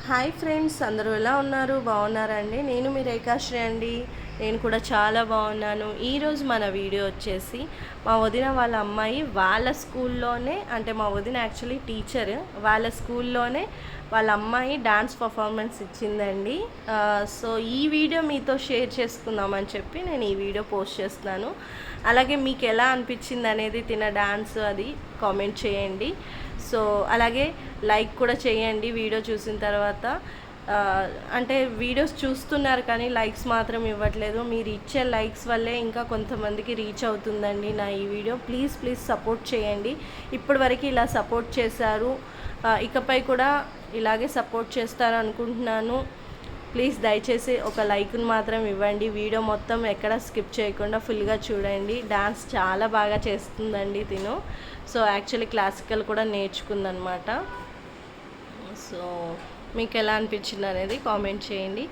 Hi friends, అందరూ ఎలా ఉన్నారు? బాగున్నారండి? నేను మీ రేఖాశ్రీ అండి. నేను కూడా చాలా బాగున్నాను. ఈరోజు మన వీడియో వచ్చేసి మా వదిన వాళ్ళ అమ్మాయి వాళ్ళ స్కూల్లోనే, అంటే మా వదిన యాక్చువల్లీ టీచర్, వాళ్ళ స్కూల్లోనే వాళ్ళ అమ్మాయి డాన్స్ పర్ఫార్మెన్స్ ఇచ్చిందండి. సో ఈ వీడియో మీతో షేర్ చేసుకుందామని చెప్పి నేను ఈ వీడియో పోస్ట్ చేస్తున్నాను. అలాగే మీకు ఎలా అనిపించింది అనేది తిన డాన్స్ అది కామెంట్ చేయండి. సో అలాగే లైక్ కూడా చేయండి వీడియో చూసిన తర్వాత. అంటే వీడియోస్ చూస్తున్నారు కానీ లైక్స్ మాత్రం ఇవ్వట్లేదు. మీరు ఇచ్చే లైక్స్ వల్లే ఇంకా కొంతమందికి రీచ్ అవుతుందండి నా ఈ వీడియో. ప్లీజ్ ప్లీజ్ సపోర్ట్ చేయండి. ఇప్పటివరకు ఇలా సపోర్ట్ చేశారు, ఇకపై కూడా ఇలాగే సపోర్ట్ చేస్తారు అనుకుంటున్నాను. ప్లీజ్ దయచేసి ఒక లైక్ని మాత్రం ఇవ్వండి. వీడియో మొత్తం ఎక్కడ స్కిప్ చేయకుండా ఫుల్గా చూడండి. డాన్స్ చాలా బాగా చేస్తుందండి తిను. సో యాక్చువల్లీ క్లాసికల్ కూడా నేర్చుకుందనమాట. సో మీకు ఎలా అనిపించింది అనేది కామెంట్ చేయండి.